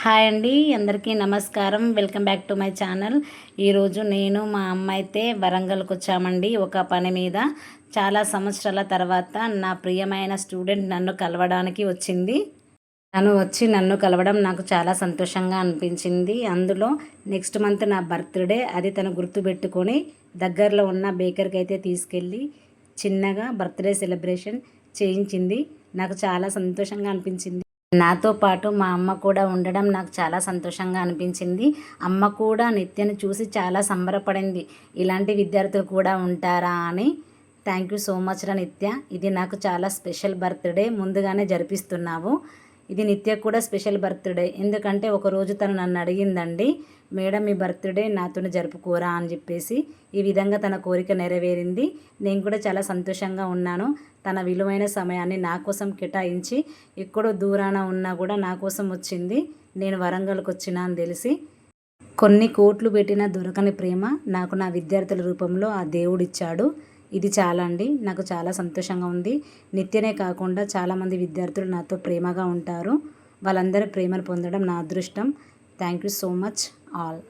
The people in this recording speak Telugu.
హాయ్ అండి, అందరికీ నమస్కారం. Welcome back to my channel. ఈరోజు నేను మా అమ్మ అయితే వరంగల్కి వచ్చామండి ఒక పని మీద. చాలా సంవత్సరాల తర్వాత నా ప్రియమైన స్టూడెంట్ నన్ను కలవడానికి వచ్చింది. తను వచ్చి నన్ను కలవడం నాకు చాలా సంతోషంగా అనిపించింది. అందులో నెక్స్ట్ మంత్ నా బర్త్డే, అది తను గుర్తుపెట్టుకొని దగ్గరలో ఉన్న బేకర్కి అయితే తీసుకెళ్ళి చిన్నగా బర్త్డే సెలబ్రేషన్ చేయించింది. నాకు చాలా సంతోషంగా అనిపించింది. నాతో పాటు మా అమ్మ కూడా ఉండడం నాకు చాలా సంతోషంగా అనిపించింది. అమ్మ కూడా నిత్యను చూసి చాలా సంబరపడింది. ఇలాంటి విద్యార్థులు కూడా ఉంటారా అని. థ్యాంక్ యూ సో మచ్ రా నిత్య, ఇది నాకు చాలా స్పెషల్ బర్త్డే, ముందుగానే జరిపిస్తున్నావు. ఇది నిత్య కూడా స్పెషల్ బర్త్డే, ఎందుకంటే ఒకరోజు తను నన్ను అడిగిందండి, మేడం మీ బర్త్డే నాతోనే జరుపుకోరా అని చెప్పేసి. ఈ విధంగా తన కోరిక నెరవేరింది. నేను కూడా చాలా సంతోషంగా ఉన్నాను. తన విలువైన సమయాన్ని నా కోసం కేటాయించి ఎక్కడో దూరాన ఉన్నా కూడా నా కోసం వచ్చింది. నేను వరంగల్కి వచ్చినా అని తెలిసి. కొన్ని కోట్లు పెట్టినా దొరకని ప్రేమ నాకు నా విద్యార్థుల రూపంలో ఆ దేవుడిచ్చాడు. ఇది చాలా అండి, నాకు చాలా సంతోషంగా ఉంది. నిత్యనే కాకుండా చాలామంది విద్యార్థులు నాతో ప్రేమగా ఉంటారు. వాళ్ళందరూ ప్రేమను పొందడం నా అదృష్టం. Thank you so much all.